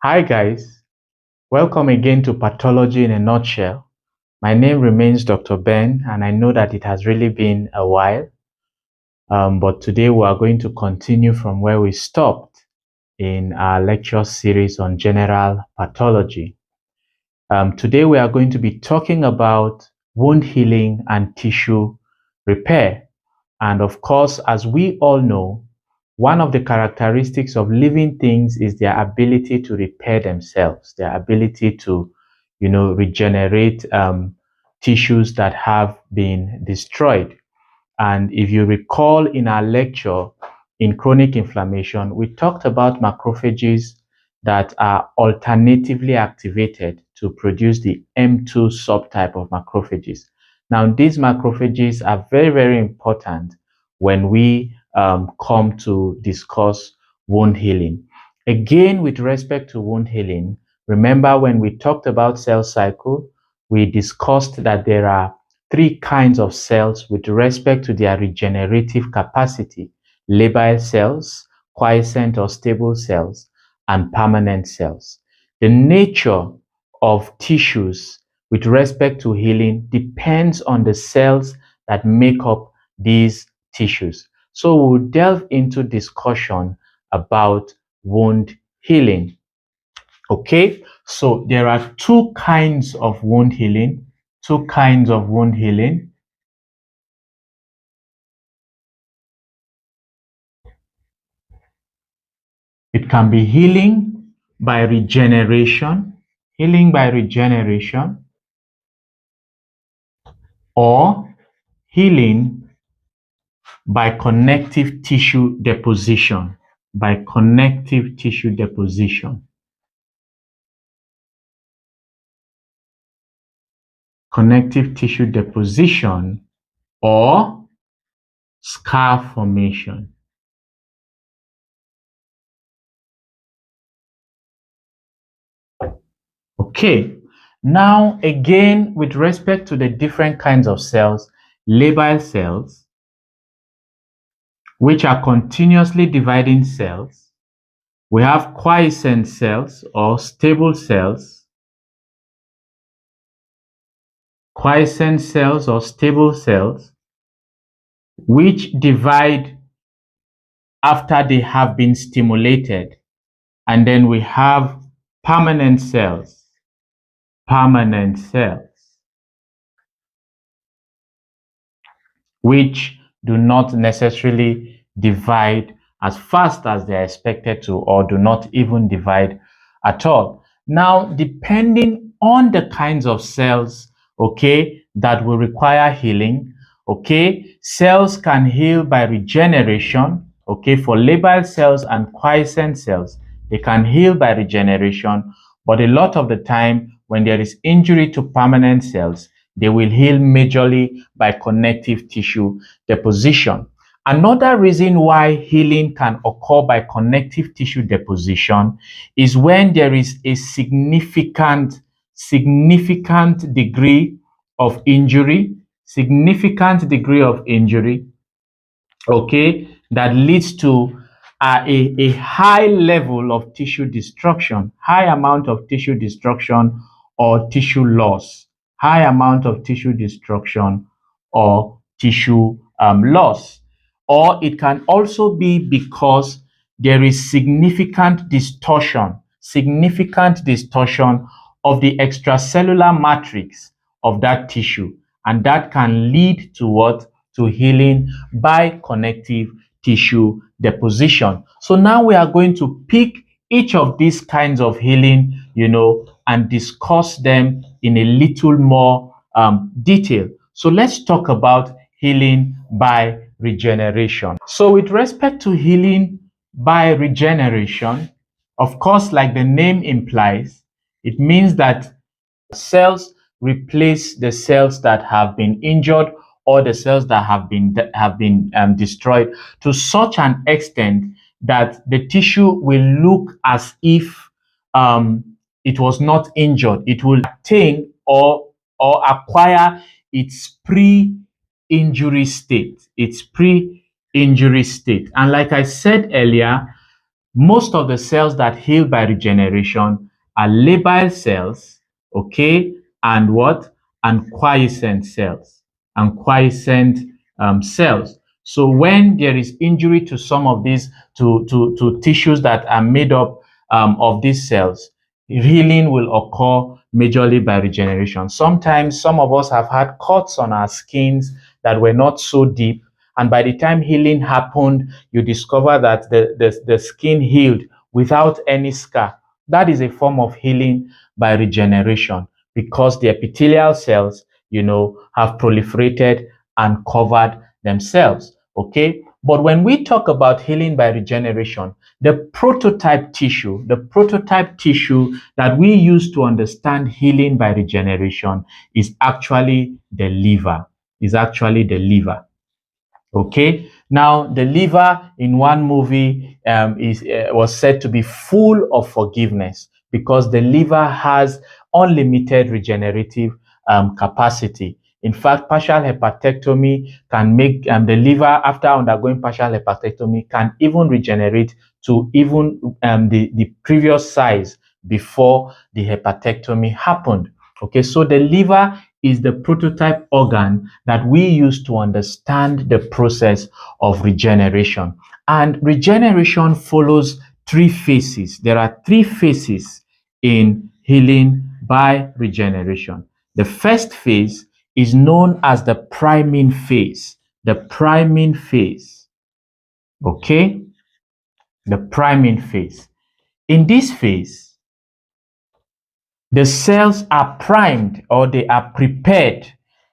Hi guys, welcome again to Pathology in a Nutshell. My name remains Dr. Ben, and I know that it has really been a while, but today we are going to continue from where we stopped in our lecture series on general pathology. Today we are going to be talking about wound healing and tissue repair. And of course, as we all know, one of the characteristics of living things is their ability to repair themselves, their ability to, regenerate tissues that have been destroyed. And if you recall in our lecture in chronic inflammation, we talked about macrophages that are alternatively activated to produce the M2 subtype of macrophages. Now, these macrophages are very, very important when we come to discuss wound healing. Again, with respect to wound healing, remember when we talked about cell cycle, we discussed that there are three kinds of cells with respect to their regenerative capacity: labile cells, quiescent or stable cells, and permanent cells. The nature of tissues with respect to healing depends on the cells that make up these tissues. So we'll delve into discussion about wound healing. Okay, so there are two kinds of wound healing. Two kinds of wound healing. It can be healing by regeneration, or healing by connective tissue deposition, by connective tissue deposition. Connective tissue deposition or scar formation. Okay, now again, with respect to the different kinds of cells, labile cells, which are continuously dividing cells, we have quiescent cells or stable cells, which divide after they have been stimulated. And then we have permanent cells, which do not necessarily divide as fast as they are expected to, or do not even divide at all. Now, depending on the kinds of cells, okay, that will require healing, okay, cells can heal by regeneration, okay, for labile cells and quiescent cells, they can heal by regeneration, but a lot of the time, when there is injury to permanent cells, they will heal majorly by connective tissue deposition. Another reason why healing can occur by connective tissue deposition is when there is a significant degree of injury, okay, that leads to a high level of tissue destruction, high amount of tissue destruction or tissue loss, high amount of tissue destruction or tissue loss. Or it can also be because there is significant distortion of the extracellular matrix of that tissue, and that can lead to what? To healing by connective tissue deposition. So now we are going to pick each of these kinds of healing, and discuss them in a little more detail. So let's talk about healing by regeneration. So with respect to healing by regeneration, of course, like the name implies, it means that cells replace the cells that have been injured or the cells that have been destroyed to such an extent that the tissue will look as if it was not injured. It will attain or acquire its pre-injury state. And like I said earlier, Most of the cells that heal by regeneration are labile cells, okay, and what? And quiescent cells. And quiescent cells. So when there is injury to some of these, to tissues that are made up of these cells, healing will occur majorly by regeneration. Sometimes some of us have had cuts on our skins that were not so deep, and by the time healing happened, you discover that the skin healed without any scar. That is a form of healing by regeneration because the epithelial cells, have proliferated and covered themselves. Okay. But when we talk about healing by regeneration, the prototype tissue that we use to understand healing by regeneration is actually the liver. Is actually the liver. Okay. Now, the liver in one movie was said to be full of forgiveness because the liver has unlimited regenerative capacity. In fact, partial hepatectomy can make the liver, after undergoing partial hepatectomy, can even regenerate to even the previous size before the hepatectomy happened. Okay, so the liver is the prototype organ that we use to understand the process of regeneration. And regeneration follows three phases. There are three phases in healing by regeneration. The first phase is known as the priming phase. The priming phase. Okay? The priming phase. In this phase, the cells are primed or they are prepared.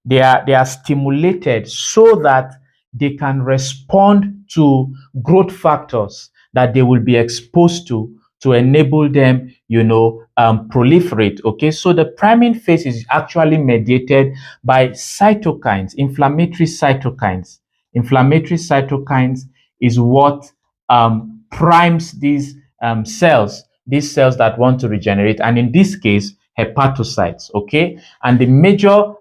They are stimulated so that they can respond to growth factors that they will be exposed to enable them, proliferate. Okay, so the priming phase is actually mediated by cytokines, inflammatory cytokines. Inflammatory cytokines is what primes these cells that want to regenerate, and in this case, hepatocytes. Okay, and the major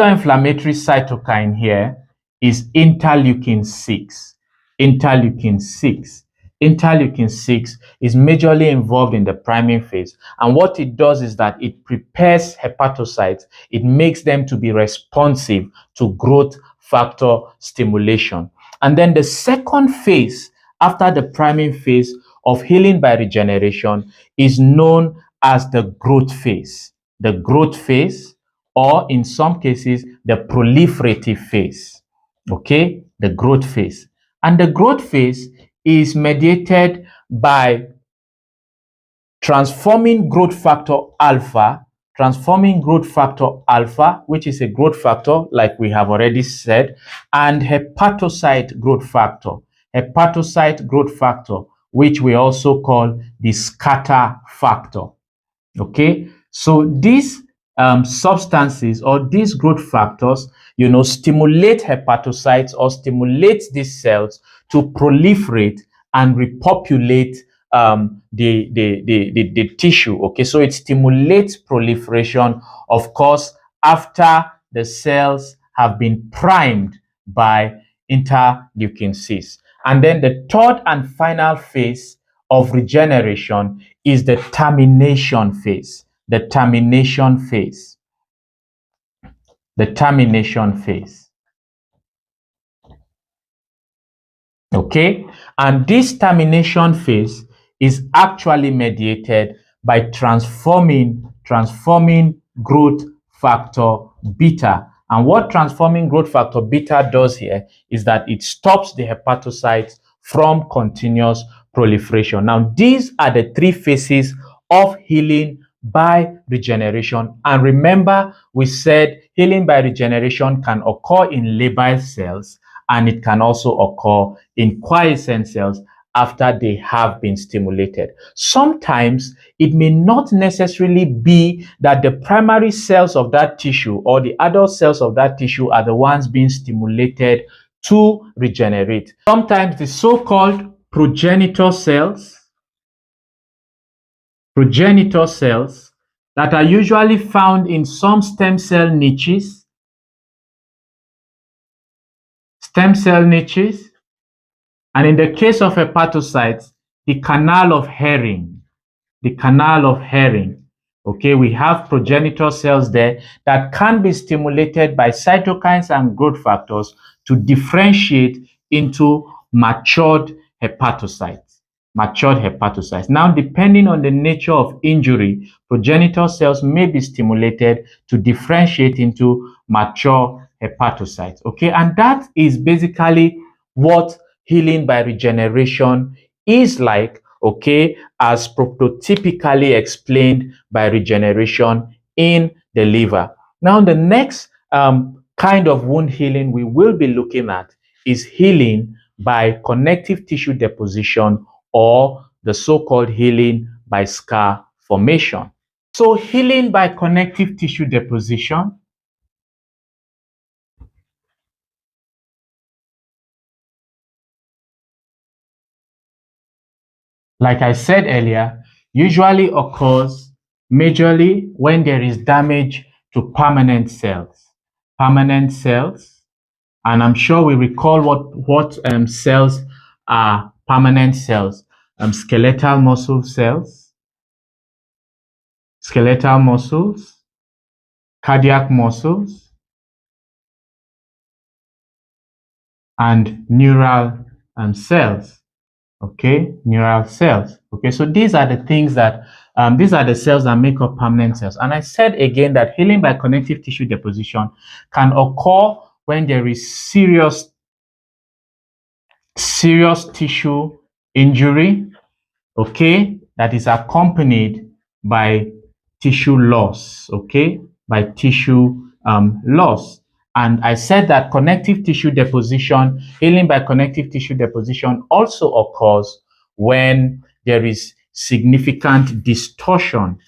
inflammatory cytokine here is interleukin 6. Interleukin 6. Interleukin 6 is majorly involved in the priming phase. And what it does is that it prepares hepatocytes. It makes them to be responsive to growth factor stimulation. And then the second phase after the priming phase of healing by regeneration is known as the growth phase. The growth phase, or in some cases, the proliferative phase. Okay, the growth phase. And the growth phase is mediated by transforming growth factor alpha, which is a growth factor, like we have already said, and hepatocyte growth factor, which we also call the scatter factor. Okay, so these substances or these growth factors, stimulate hepatocytes or stimulate these cells to proliferate and repopulate the tissue. Okay, so it stimulates proliferation, of course, after the cells have been primed by interleukin 6. And then the third and final phase of regeneration is the termination phase. The termination phase. The termination phase. Okay, and this termination phase is actually mediated by transforming growth factor beta. And what transforming growth factor beta does here is that it stops the hepatocytes from continuous proliferation. Now, these are the three phases of healing by regeneration. And remember, we said healing by regeneration can occur in labile cells, and it can also occur in quiescent cells after they have been stimulated. Sometimes it may not necessarily be that the primary cells of that tissue or the adult cells of that tissue are the ones being stimulated to regenerate. Sometimes the so-called progenitor cells that are usually found in some stem cell niches, And in the case of hepatocytes, the canal of Herring, the canal of Herring. Okay, we have progenitor cells there that can be stimulated by cytokines and growth factors to differentiate into matured hepatocytes. Matured hepatocytes. Now, depending on the nature of injury, progenitor cells may be stimulated to differentiate into mature hepatocytes. Okay, and that is basically what healing by regeneration is like, okay, as prototypically explained by regeneration in the liver. Now, the next kind of wound healing we will be looking at is healing by connective tissue deposition, or the so-called healing by scar formation. So, healing by connective tissue deposition, like I said earlier, usually occurs majorly when there is damage to permanent cells. Permanent cells, and I'm sure we recall what cells are permanent cells. Skeletal muscle cells, skeletal muscles, cardiac muscles, and neural cells. Okay, neural cells. Okay, so these are the things that these are the cells that make up permanent cells. And I said again that healing by connective tissue deposition can occur when there is serious tissue injury, okay, that is accompanied by tissue loss, okay, by tissue loss. And I said that connective tissue deposition, healing by connective tissue deposition also occurs when there is significant distortion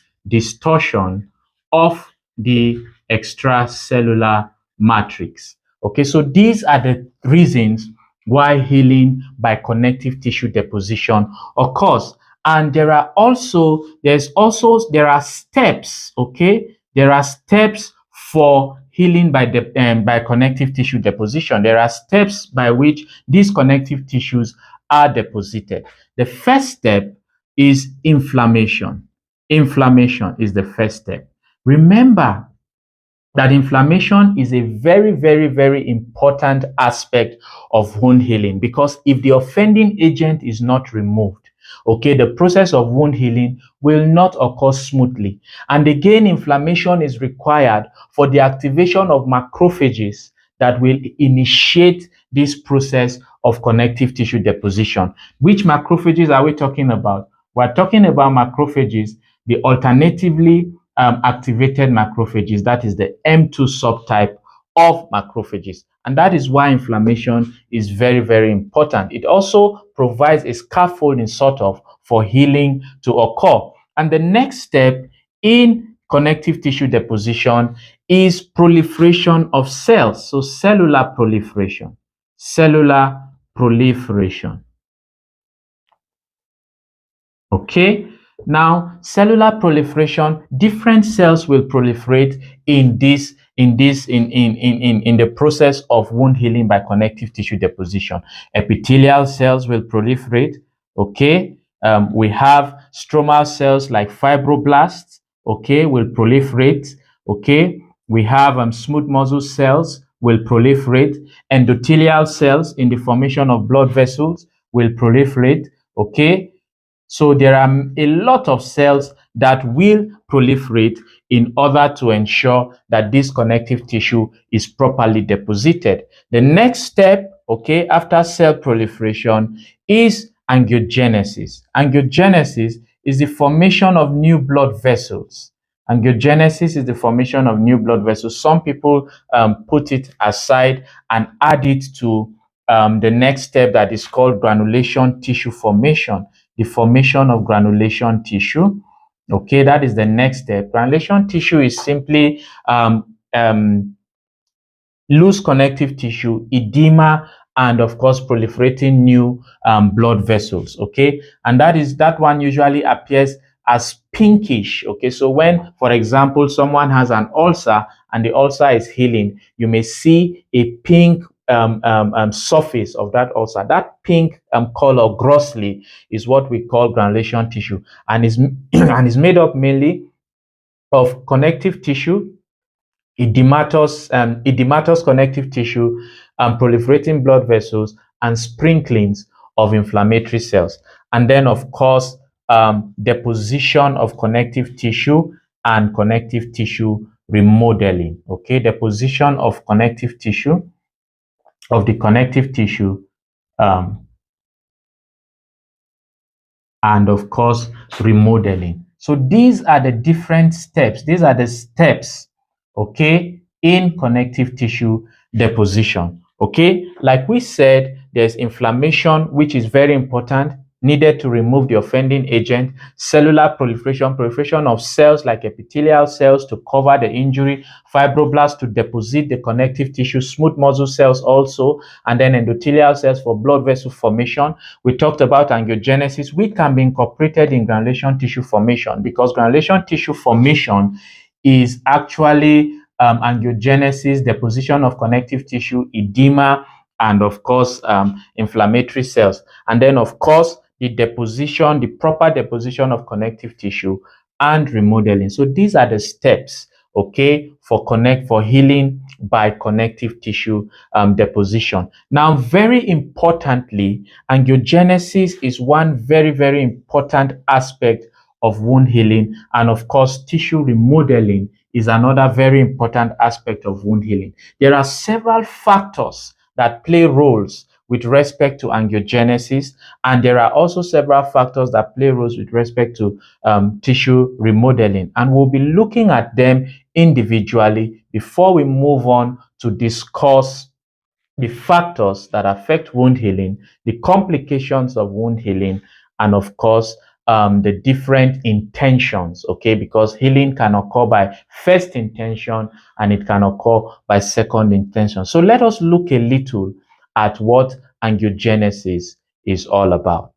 of the extracellular matrix. Okay, so these are the reasons why healing by connective tissue deposition occurs. And there are steps, okay? There are steps for healing by connective tissue deposition. There are steps by which these connective tissues are deposited. The first step is inflammation. Inflammation is the first step. Remember that inflammation is a very, very, very important aspect of wound healing, because if the offending agent is not removed, okay, the process of wound healing will not occur smoothly. And again, inflammation is required for the activation of macrophages that will initiate this process of connective tissue deposition. Which macrophages are we talking about? We're talking about macrophages, the alternatively activated macrophages, that is the M2 subtype of macrophages. And that is why inflammation is very, very important. It also provides a scaffolding sort of for healing to occur. And the next step in connective tissue deposition is proliferation of cells. So cellular proliferation. Cellular proliferation. Okay, now cellular proliferation, different cells will proliferate in the process of wound healing by connective tissue deposition. Epithelial cells will proliferate. Okay, we have stromal cells like fibroblasts, okay, will proliferate. Okay, we have smooth muscle cells will proliferate. Endothelial cells in the formation of blood vessels will proliferate. Okay, so there are a lot of cells that will proliferate in order to ensure that this connective tissue is properly deposited. The next step, okay, after cell proliferation is angiogenesis. Angiogenesis is the formation of new blood vessels. Angiogenesis is the formation of new blood vessels. Some people put it aside and add it to the next step that is called granulation tissue formation. The formation of granulation tissue. Okay, that is the next step. Granulation tissue is simply loose connective tissue, edema, and of course proliferating new blood vessels. Okay, and that one usually appears as pinkish. Okay, so when, for example, someone has an ulcer and the ulcer is healing, you may see a pink surface of that ulcer. That pink color grossly is what we call granulation tissue, and is and is made up mainly of connective tissue, edematous connective tissue, proliferating blood vessels, and sprinklings of inflammatory cells. And then, of course, deposition of connective tissue and connective tissue remodeling. Okay, deposition of connective tissue, of the connective tissue, um, and of course, remodeling. So these are the different steps. These are the steps, okay, in connective tissue deposition. Okay, like we said, there's inflammation, which is very important, needed to remove the offending agent, cellular proliferation of cells like epithelial cells to cover the injury, fibroblasts to deposit the connective tissue, smooth muscle cells also, and then endothelial cells for blood vessel formation. We talked about angiogenesis, which can be incorporated in granulation tissue formation, because granulation tissue formation is actually angiogenesis, deposition of connective tissue, edema, and of course, inflammatory cells. And then, of course, the deposition, the proper deposition of connective tissue and remodeling. So these are the steps, okay, for healing by connective tissue deposition. Now, very importantly, angiogenesis is one very, very important aspect of wound healing. And of course, tissue remodeling is another very important aspect of wound healing. There are several factors that play roles with respect to angiogenesis, and there are also several factors that play roles with respect to tissue remodeling. And we'll be looking at them individually before we move on to discuss the factors that affect wound healing, the complications of wound healing, and of course, the different intentions, okay? Because healing can occur by first intention and it can occur by second intention. So let us look a little at what angiogenesis is all about.